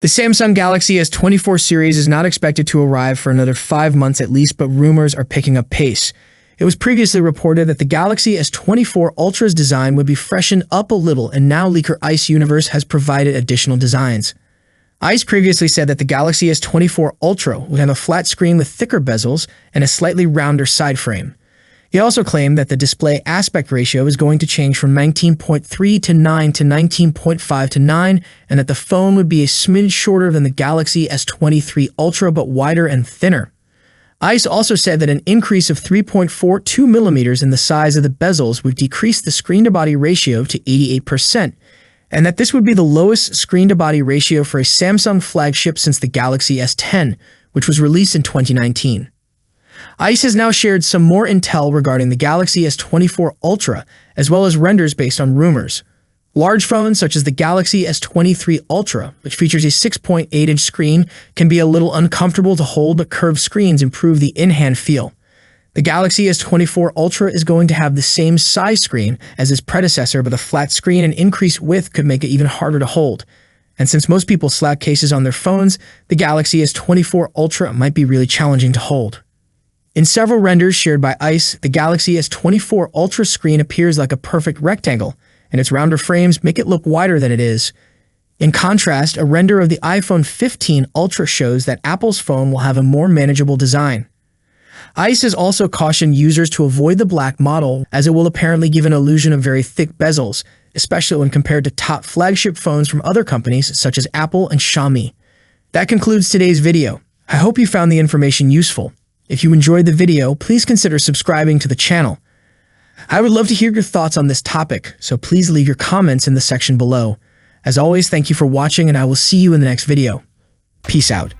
The Samsung Galaxy S24 series is not expected to arrive for another 5 months at least, but rumors are picking up pace. It was previously reported that the Galaxy S24 Ultra's design would be freshened up a little, and now leaker ICE Universe has provided additional designs. ICE previously said that the Galaxy S24 Ultra would have a flat screen with thicker bezels and a slightly rounder side frame. He also claimed that the display aspect ratio is going to change from 19.3 to 9 to 19.5 to 9, and that the phone would be a smidge shorter than the Galaxy S23 Ultra but wider and thinner. ICE also said that an increase of 3.42 millimeters in the size of the bezels would decrease the screen-to-body ratio to 88%, and that this would be the lowest screen-to-body ratio for a Samsung flagship since the Galaxy S10, which was released in 2019. ICE has now shared some more intel regarding the Galaxy S24 Ultra, as well as renders based on rumors. Large phones such as the Galaxy S23 Ultra, which features a 6.8-inch screen, can be a little uncomfortable to hold, but curved screens improve the in-hand feel. The Galaxy S24 Ultra is going to have the same size screen as its predecessor, but a flat screen and increased width could make it even harder to hold. And since most people slap cases on their phones, the Galaxy S24 Ultra might be really challenging to hold. In several renders shared by ICE, the Galaxy S24 Ultra screen appears like a perfect rectangle, and its rounder frames make it look wider than it is. In contrast, a render of the iPhone 15 Ultra shows that Apple's phone will have a more manageable design. ICE has also cautioned users to avoid the black model, as it will apparently give an illusion of very thick bezels, especially when compared to top flagship phones from other companies such as Apple and Xiaomi. That concludes today's video. I hope you found the information useful. If you enjoyed the video, please consider subscribing to the channel. I would love to hear your thoughts on this topic, so please leave your comments in the section below. As always, thank you for watching, and I will see you in the next video. Peace out.